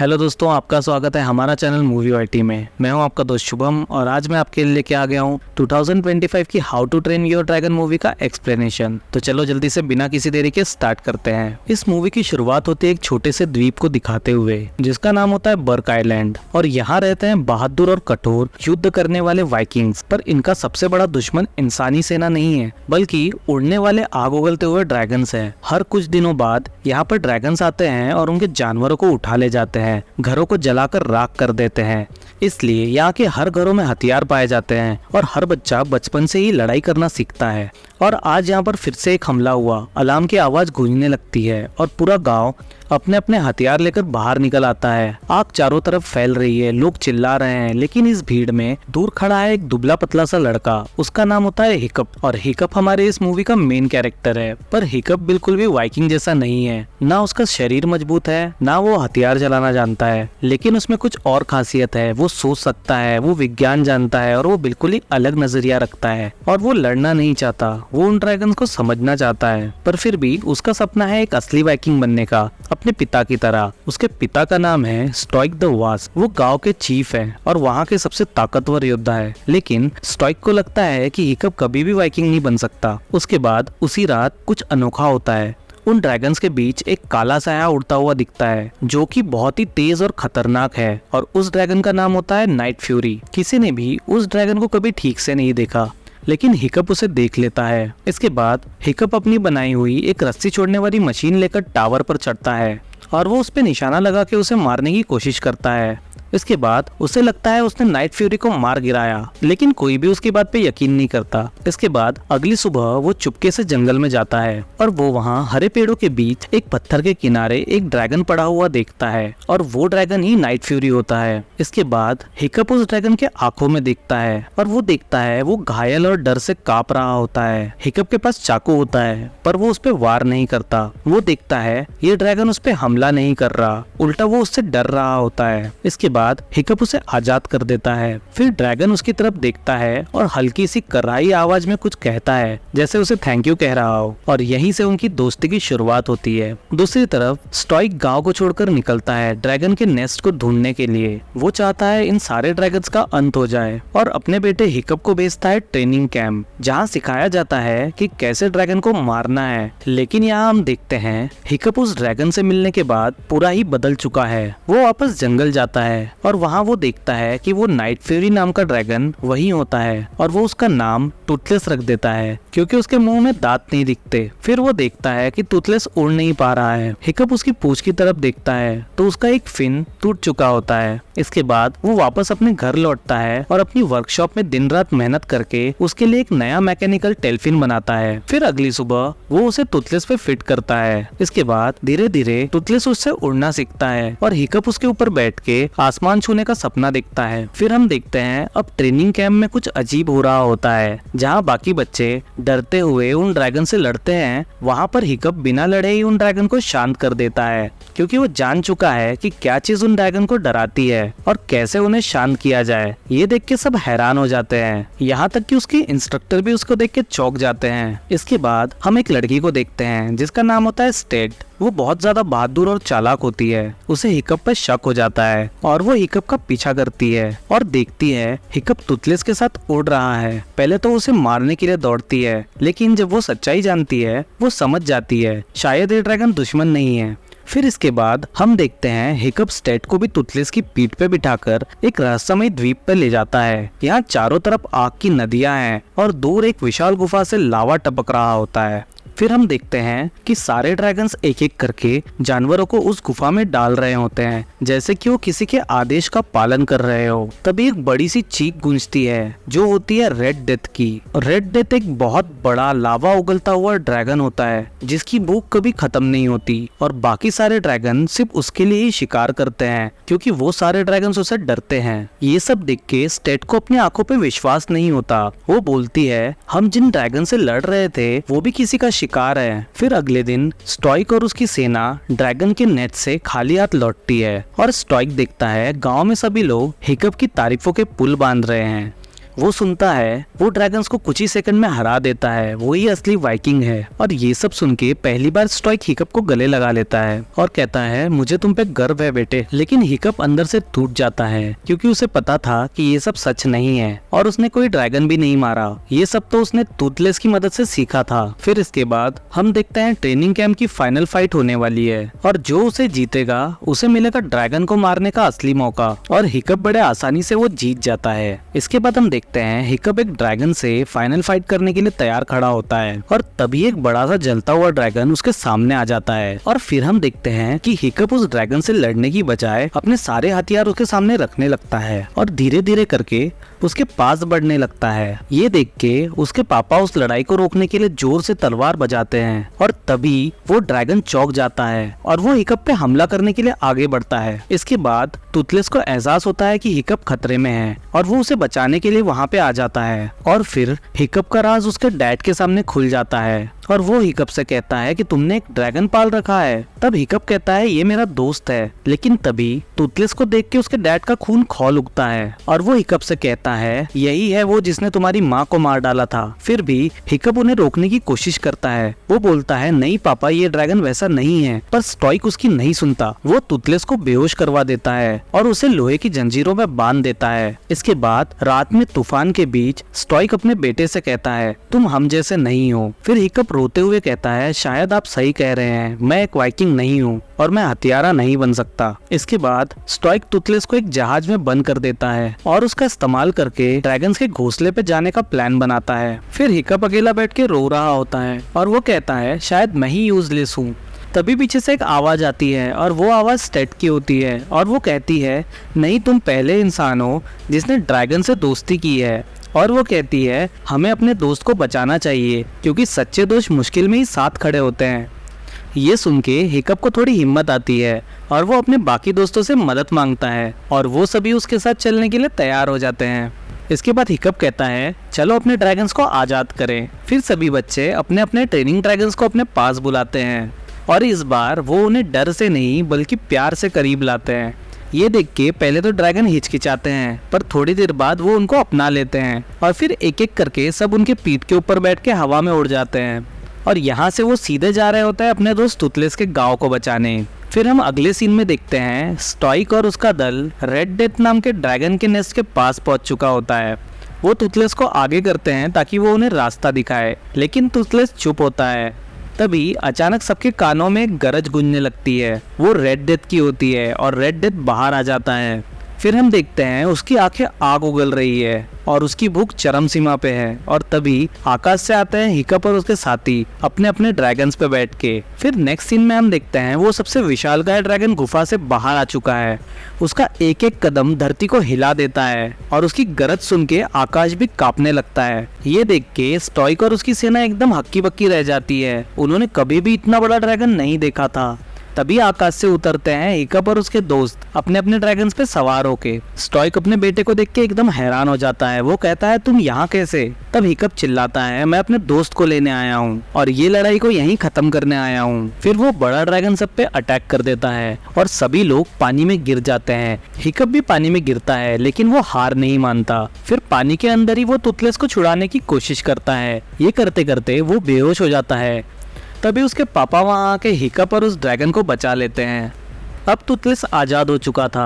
Hello दोस्तों, आपका स्वागत है हमारा चैनल मूवी वाईटी में। मैं हूं आपका दोस्त शुभम और आज मैं आपके लिए लेके आ गया हूं 2025 की how to train your dragon movie का एक्सप्लेनेशन। तो चलो जल्दी से बिना किसी देरी के स्टार्ट करते हैं। इस मूवी की शुरुआत होती है एक छोटे से द्वीप को दिखाते हुए जिसका नाम होता है बर्क आइलैंड, और यहाँ रहते हैं बहादुर और कठोर युद्ध करने वाले वाइकिंग्स। पर इनका सबसे बड़ा दुश्मन इंसानी सेना नहीं है बल्कि उड़ने वाले आग उगलते हुए ड्रैगन्स है। हर कुछ दिनों बाद यहाँ पर ड्रैगन्स आते हैं और उनके जानवरों को उठा ले जाते हैं, घरों को जलाकर राख कर देते हैं। इसलिए यहाँ के हर घरों में हथियार पाए जाते हैं और हर बच्चा बचपन से ही लड़ाई करना सीखता है। और आज यहाँ पर फिर से एक हमला हुआ, अलार्म की आवाज गूंजने लगती है और पूरा गांव अपने अपने हथियार लेकर बाहर निकल आता है। आग चारों तरफ फैल रही है, लोग चिल्ला रहे हैं, लेकिन इस भीड़ में दूर खड़ा है एक दुबला पतला सा लड़का। उसका नाम होता है हिकअप, और हिकअप हमारे इस मूवी का मेन कैरेक्टर है। पर हिकअप बिल्कुल भी वाइकिंग जैसा नहीं है, ना उसका शरीर मजबूत है, ना वो हथियार चलाना जानता है, लेकिन उसमें कुछ और खासियत है। वो सोच सकता है, वो विज्ञान जानता है और वो बिल्कुल ही अलग नजरिया रखता है। और वो लड़ना नहीं चाहता, वो उन ड्रैगन्स को समझना चाहता है। पर फिर भी उसका सपना है एक असली वाइकिंग बनने का, अपने पिता की तरह। उसके पिता का नाम है स्टॉइक द वास्प। वो गांव के चीफ है और वहाँ के सबसे ताकतवर योद्धा है। लेकिन स्टॉइक को लगता है कि हिकअप कभी भी वाइकिंग नहीं बन सकता। उसके बाद उसी रात कुछ अनोखा होता है। उन ड्रैगन्स के बीच एक काला साया उड़ता हुआ दिखता है जो कि बहुत ही तेज और खतरनाक है, और उस ड्रैगन का नाम होता है नाइट फ्यूरी। किसी ने भी उस ड्रैगन को कभी ठीक से नहीं देखा, लेकिन हिकअप उसे देख लेता है। इसके बाद हिकअप अपनी बनाई हुई एक रस्सी छोड़ने वाली मशीन लेकर टावर पर चढ़ता है और वो उस पे निशाना लगा के उसे मारने की कोशिश करता है। इसके बाद उसे लगता है उसने नाइट फ्यूरी को मार गिराया, लेकिन कोई भी उसकी बात पे यकीन नहीं करता। इसके बाद अगली सुबह वो चुपके से जंगल में जाता है और वो वहाँ हरे पेड़ों के बीच एक पत्थर के किनारे एक ड्रैगन पड़ा हुआ देखता है, और वो ड्रैगन ही नाइट फ्यूरी होता है। इसके बाद हिकअप उस ड्रैगन के आंखों में देखता है और वो देखता है वो घायल और डर से कांप रहा होता है। हिकअप के पास चाकू होता है पर वो उस पे वार नहीं करता। वो देखता है ये ड्रैगन उस पे हमला नहीं कर रहा, उल्टा वो उससे डर रहा होता है। इसके बाद हिकअप उसे आजाद कर देता है। फिर ड्रैगन उसकी तरफ देखता है और हल्की सी कराई आवाज में कुछ कहता है, जैसे उसे थैंक यू कह रहा हो, और यहीं से उनकी दोस्ती की शुरुआत होती है। दूसरी तरफ स्टॉइक गांव को छोड़कर निकलता है ड्रैगन के नेस्ट को ढूंढने के लिए। वो चाहता है इन सारे ड्रैगन्स का अंत हो जाए और अपने बेटे हिकअप को भेजता है ट्रेनिंग कैंप, जहाँ सिखाया जाता है कि कैसे ड्रैगन को मारना है। लेकिन यहाँ हम देखते हैं हिकअप उस ड्रैगन से मिलने के बाद पूरा ही बदल चुका है। वो वापस जंगल जाता है और वहाँ वो देखता है कि वो नाइट फ्यूरी नाम का ड्रैगन वही होता है, और वो उसका नाम टूथलेस रख देता है क्योंकि उसके मुंह में दांत नहीं दिखते। फिर वो देखता है कि टूथलेस उड़ नहीं पा रहा है। हिकअप उसकी पूंछ की तरफ देखता है तो उसका एक फिन टूट चुका होता है। इसके बाद वो वापस अपने घर लौटता है और अपनी वर्कशॉप में दिन रात मेहनत करके उसके लिए एक नया मैकेनिकल टेलफिन बनाता है। फिर अगली सुबह वो उसे टूथलेस पे फिट करता है। इसके बाद धीरे धीरे टूथलेस उससे उड़ना सीखता है और हिकअप उसके ऊपर बैठ के आसमान छूने का सपना देखता है। फिर हम देखते हैं अब ट्रेनिंग कैंप में कुछ अजीब हो रहा होता है। जहाँ बाकी बच्चे डरते हुए उन ड्रैगन से लड़ते हैं, वहाँ पर हिकअप बिना लड़े ही उन ड्रैगन को शांत कर देता है, क्योंकि वो जान चुका है कि क्या चीज उन ड्रैगन को डराती है और कैसे उन्हें शांत किया जाए। ये देख के सब हैरान हो जाते हैं, यहाँ तक कि उसके इंस्ट्रक्टर भी उसको देख के चौंक जाते हैं। इसके बाद हम एक लड़की को देखते हैं जिसका नाम होता है स्टेट। वो बहुत ज्यादा बहादुर और चालाक होती है। उसे हिकअप पर शक हो जाता है और वो हिकअप का पीछा करती है और देखती है हिकअप टूथलेस के साथ उड़ रहा है। पहले तो उसे मारने के लिए दौड़ती है, लेकिन जब वो सच्चाई जानती है वो समझ जाती है शायद ये ड्रैगन दुश्मन नहीं है। फिर इसके बाद हम देखते हैं हिकअप स्टेट को भी टूथलेस की पीठ पे बिठाकर एक रहस्यमय द्वीप पर ले जाता है। यहाँ चारों तरफ आग की नदियां हैं और दूर एक विशाल गुफा से लावा टपक रहा होता है। फिर हम देखते हैं कि सारे ड्रैगन्स एक एक करके जानवरों को उस गुफा में डाल रहे होते हैं, जैसे कि वो किसी के आदेश का पालन कर रहे हो। तभी एक बड़ी सी चीख गूंजती है जो होती है रेड डेथ की। रेड डेथ एक बहुत बड़ा लावा उगलता हुआ ड्रैगन होता है जिसकी भूख कभी खत्म नहीं होती, और बाकी सारे ड्रैगन सिर्फ उसके लिए ही शिकार करते हैं क्योंकि वो सारे ड्रैगन्स उसे डरते हैं। ये सब देख के स्टेट को अपनी आंखों पे विश्वास नहीं होता। वो बोलती है हम जिन ड्रैगन से लड़ रहे थे वो भी किसी का शिकार है। फिर अगले दिन स्टॉइक और उसकी सेना ड्रैगन के नेट से खाली हाथ लौटती है और स्टॉइक देखता है गांव में सभी लोग हिकअप की तारीफों के पुल बांध रहे हैं। वो सुनता है वो ड्रैगन्स को कुछ ही सेकंड में हरा देता है, वो ही असली वाइकिंग है। और ये सब सुन के पहली बार स्टॉइक हिकअप को गले लगा लेता है और कहता है मुझे तुम पे गर्व है बेटे। लेकिन हिकअप अंदर से टूट जाता है क्योंकि उसे पता था कि ये सब सच नहीं है और उसने कोई ड्रैगन भी नहीं मारा, ये सब तो उसने टूथलेस की मदद से सीखा था। फिर इसके बाद हम देखते हैं ट्रेनिंग कैंप की फाइनल फाइट होने वाली है और जो उसे जीतेगा उसे मिलेगा ड्रैगन को मारने का असली मौका और हिकअप बड़े आसानी से वो जीत जाता है। इसके बाद हम देखते हैं हिकअप एक ड्रैगन से फाइनल फाइट करने के लिए तैयार खड़ा होता है और तभी एक बड़ा सा जलता हुआ ड्रैगन उसके सामने आ जाता है और फिर हम देखते हैं कि हिकअप उस ड्रैगन से लड़ने की बजाय अपने सारे हथियार उसके सामने रखने लगता है और धीरे धीरे करके उसके पास बढ़ने लगता है। ये देख के उसके पापा उस लड़ाई को रोकने के लिए जोर से तलवार बजाते हैं और तभी वो ड्रैगन चौंक जाता है और वो हिकअप पे हमला करने के लिए आगे बढ़ता है। इसके बाद टूथलेस को एहसास होता है कि हिकअप खतरे में है और वो उसे बचाने के लिए वहाँ पे आ जाता है और फिर हिकअप का राज उसके डैड के सामने खुल जाता है और वो हिकअप से कहता है कि तुमने एक ड्रैगन पाल रखा है। तब हिकअप कहता है ये मेरा दोस्त है। लेकिन तभी टूथलेस को देख के उसके डैड का खून खौल उठता है और वो हिकअप से कहता है यही है वो जिसने तुम्हारी माँ को मार डाला था। फिर भी हिकअप उन्हें रोकने की कोशिश करता है। वो बोलता है नहीं पापा, ये ड्रैगन वैसा नहीं है। पर स्टॉइक उसकी नहीं सुनता। वो टूथलेस को बेहोश करवा देता है और उसे लोहे की जंजीरों में बांध देता है। इसके बाद रात में तूफान के बीच स्टॉइक अपने बेटे से कहता है तुम हम जैसे नहीं हो। फिर हिकअप रोते हुए कहता है शायद आप सही कह रहे हैं, मैं एक वाइकिंग नहीं हूँ और मैं हथियारा नहीं बन सकता। इसके बाद स्टॉइक टूथलेस को एक जहाज में बंद कर देता है और उसका इस्तेमाल करके ड्रैगन्स के घोंसले पे जाने का प्लान बनाता है। फिर हिकअप अकेला बैठ के रो रहा होता है और वो कहता है शायद मैं ही यूजलेस हूँ। तभी पीछे से एक आवाज आती है और वो आवाज स्टेट की होती है और वो कहती है नहीं, तुम पहले इंसान हो जिसने ड्रैगन से दोस्ती की है। और वो कहती है हमें अपने दोस्त को बचाना चाहिए क्योंकि सच्चे दोस्त मुश्किल में ही साथ खड़े होते हैं। ये सुन के हिकअप को थोड़ी हिम्मत आती है और वो अपने बाकी दोस्तों से मदद मांगता है और वो सभी उसके साथ चलने के लिए तैयार हो जाते हैं। इसके बाद हिकअप कहता है चलो अपने ड्रैगन्स को आज़ाद करें। फिर सभी बच्चे अपने अपने ट्रेनिंग ड्रैगन्स को अपने पास बुलाते हैं और इस बार वो उन्हें डर से नहीं बल्कि प्यार से करीब लाते हैं। ये देख के पहले तो ड्रैगन हिचकिचाते हैं पर थोड़ी देर बाद वो उनको अपना लेते हैं और फिर एक एक करके सब उनके पीठ के ऊपर बैठ के हवा में उड़ जाते हैं और यहाँ से वो सीधे जा रहे होते हैं अपने दोस्त टूथलेस के गांव को बचाने। फिर हम अगले सीन में देखते हैं स्टॉइक और उसका दल रेड डेथ नाम के ड्रैगन के नेस्ट के पास पहुंच चुका होता है। वो टूथलेस को आगे करते हैं ताकि वो उन्हें रास्ता दिखाए, लेकिन टूथलेस चुप होता है। तभी अचानक सबके कानों में एक गरज गूंजने लगती है। वो रेड डेथ की होती है और रेड डेथ बाहर आ जाता है। फिर हम देखते हैं उसकी आंखें आग उगल रही है और उसकी भूख चरम सीमा पे है और तभी आकाश से आते हैं हिकअप और उसके साथी अपने अपने ड्रैगन्स पे बैठ के। फिर नेक्स्ट सीन में हम देखते हैं वो सबसे विशालकाय ड्रैगन गुफा से बाहर आ चुका है। उसका एक एक कदम धरती को हिला देता है और उसकी गरज सुन के आकाश भी कांपने लगता है। ये देख के स्टॉइक और उसकी सेना एकदम हक्की बक्की रह जाती है। उन्होंने कभी भी इतना बड़ा ड्रैगन नहीं देखा था। तभी आकाश से उतरते हैं हिकअप और उसके दोस्त अपने अपने ड्रैगन्स पे सवार होके। स्टॉइक अपने बेटे को देख के एकदम हैरान हो जाता है। वो कहता है तुम यहाँ कैसे? तब हिकअप चिल्लाता है मैं अपने दोस्त को लेने आया हूँ और ये लड़ाई को यहीं खत्म करने आया हूँ। फिर वो बड़ा ड्रैगन सब पे अटैक कर देता है और सभी लोग पानी में गिर जाते हैं। हिकअप भी पानी में गिरता है लेकिन वो हार नहीं मानता। फिर पानी के अंदर ही वो टूथलेस को छुड़ाने की कोशिश करता है। ये करते करते वो बेहोश हो जाता है। तभी उसके पापा वहाँ आके हिकअप और उस ड्रैगन को बचा लेते हैं। अब टूथलेस आज़ाद हो चुका था।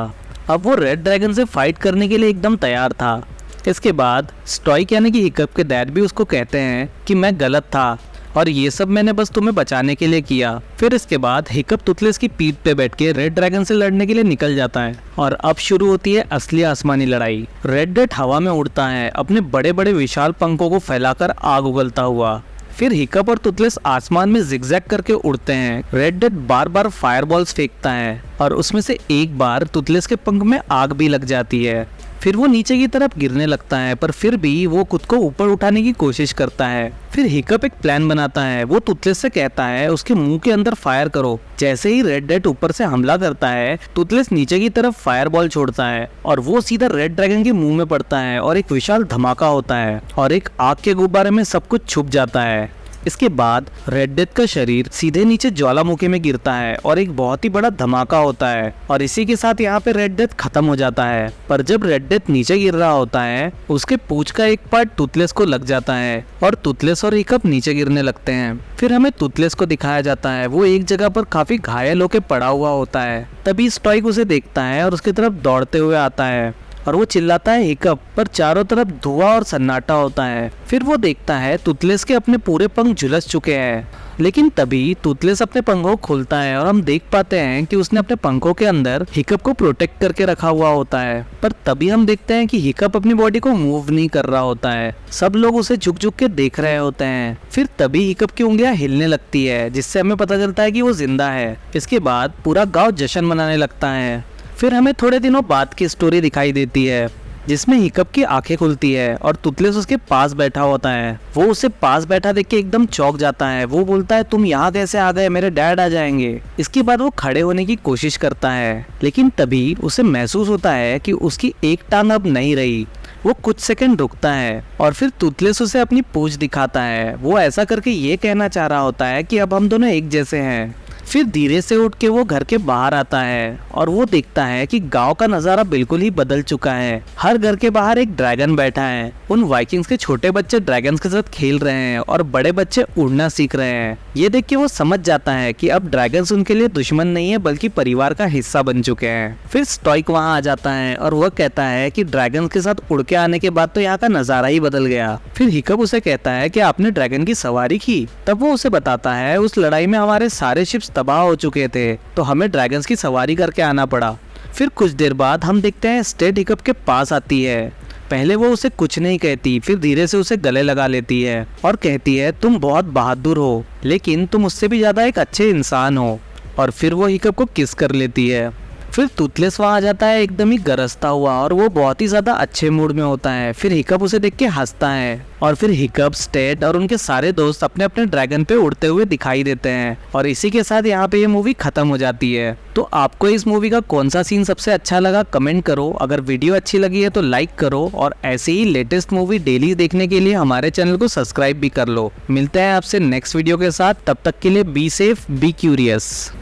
अब वो रेड ड्रैगन से फाइट करने के लिए एकदम तैयार था। इसके बाद स्टॉइक यानी कि हिकअप के डैड भी उसको कहते हैं कि मैं गलत था और ये सब मैंने बस तुम्हें बचाने के लिए किया। फिर इसके बाद हिकअप टूथलेस की पीठ पे बैठ के रेड ड्रैगन से लड़ने के लिए निकल जाता है और अब शुरू होती है असली आसमानी लड़ाई। रेड डेथ हवा में उड़ता है अपने बड़े बड़े विशाल पंखों को फैलाकर आग उगलता हुआ। फिर हिकअप और टूथलेस आसमान में जिगजैग करके उड़ते हैं। रेड डेथ बार बार फायरबॉल्स फेंकता है और उसमें से एक बार टूथलेस के पंख में आग भी लग जाती है। फिर वो नीचे की तरफ गिरने लगता है पर फिर भी वो खुद को ऊपर उठाने की कोशिश करता है। फिर हिकअप एक प्लान बनाता है। वो टूथलेस से कहता है उसके मुंह के अंदर फायर करो। जैसे ही रेड डेथ ऊपर से हमला करता है टूथलेस नीचे की तरफ फायर बॉल छोड़ता है और वो सीधा रेड ड्रैगन के मुंह में पड़ता है और एक विशाल धमाका होता है और एक आग के गुब्बारे में सब कुछ छुप जाता है। इसके बाद रेड डेथ का शरीर सीधे नीचे ज्वालामुखी में गिरता है और एक बहुत ही बड़ा धमाका होता है और इसी के साथ यहाँ पे रेड डेथ खत्म हो जाता है। पर जब रेड डेथ नीचे गिर रहा होता है उसके पूंछ का एक पार्ट टूथलेस को लग जाता है और टूथलेस और हिकअप नीचे गिरने लगते हैं। फिर हमें टूथलेस को दिखाया जाता है, वो एक जगह पर काफी घायल होकर पड़ा हुआ होता है। तभी स्टॉइक उसे देखता है और उसकी तरफ दौड़ते हुए आता है और वो चिल्लाता है हिकअप, पर चारों तरफ धुआं और सन्नाटा होता है। फिर वो देखता है टूथलेस के अपने पूरे पंख झुलस चुके हैं, लेकिन तभी टूथलेस अपने पंखों को खोलता है और हम देख पाते हैं कि उसने अपने पंखों के अंदर हिकअप को प्रोटेक्ट करके रखा हुआ होता है। पर तभी हम देखते हैं कि हिकअप अपनी बॉडी को मूव नहीं कर रहा होता है। सब लोग उसे झुक झुक के देख रहे होते हैं। फिर तभी हिकअप की उंगलियां हिलने लगती है, जिससे हमें पता चलता है कि वो जिंदा है। इसके बाद पूरा गाँव जश्न मनाने लगता है। फिर हमें थोड़े दिनों बाद की स्टोरी दिखाई देती है जिसमें हिकअप की आंखें खुलती है और टूथलेस उसके पास बैठा होता है। वो उसे पास बैठा देख के एकदम चौंक जाता है। वो बोलता है, तुम यहाँ कैसे आ गए, मेरे डैड आ जाएंगे। इसके बाद वो खड़े होने की कोशिश करता है, लेकिन तभी उसे महसूस होता है कि उसकी एक टांग अब नहीं रही। वो कुछ सेकंड रुकता है और फिर टूथलेस उसे अपनी पूंछ दिखाता है। वो ऐसा करके ये कहना चाह रहा होता है कि अब हम दोनों एक जैसे हैं। फिर धीरे से उठ के वो घर के बाहर आता है और वो देखता है कि गांव का नज़ारा बिल्कुल ही बदल चुका है। हर घर के बाहर एक ड्रैगन बैठा है। उन वाइकिंग्स के छोटे बच्चे ड्रैगन्स के साथ खेल रहे हैं और बड़े बच्चे उड़ना सीख रहे हैं। ये देख के वो समझ जाता है कि अब ड्रैगन्स उनके लिए दुश्मन नहीं है बल्कि परिवार का हिस्सा बन चुके हैं। फिर स्टॉइक वहाँ आ जाता है और वह कहता है कि ड्रैगन्स के साथ उड़ के आने के बाद तो यहाँ का नज़ारा ही बदल गया। फिर हिकअप उसे कहता है कि आपने ड्रैगन की सवारी की। तब वो उसे बताता है, उस लड़ाई में हमारे सारे शिप्स तबाह हो चुके थे तो हमें ड्रैगन्स की सवारी करके आना पड़ा। फिर कुछ देर बाद हम देखते हैं स्टेट हिकअप के पास आती है। पहले वो उसे कुछ नहीं कहती, फिर धीरे से उसे गले लगा लेती है और कहती है, तुम बहुत बहादुर हो लेकिन तुम उससे भी ज्यादा एक अच्छे इंसान हो। और फिर वो हिकअप को किस कर लेती है। फिर टूथलेस वहाँ आ जाता है एकदम ही गरजता हुआ और वो बहुत ही ज्यादा अच्छे मूड में होता है। फिर हिकअप उसे देख के हंसता है और फिर हिकअप, स्टेट और उनके सारे दोस्त अपने अपने ड्रैगन पे उड़ते हुए दिखाई देते हैं। और इसी के साथ यहाँ पे ये मूवी खत्म हो जाती है। तो आपको इस मूवी का कौन सा सीन सबसे अच्छा लगा कमेंट करो। अगर वीडियो अच्छी लगी है तो लाइक करो और ऐसे ही लेटेस्ट मूवी डेली देखने के लिए हमारे चैनल को सब्सक्राइब भी कर लो। मिलते हैं आपसे नेक्स्ट वीडियो के साथ, तब तक के लिए बी सेफ, बी क्यूरियस।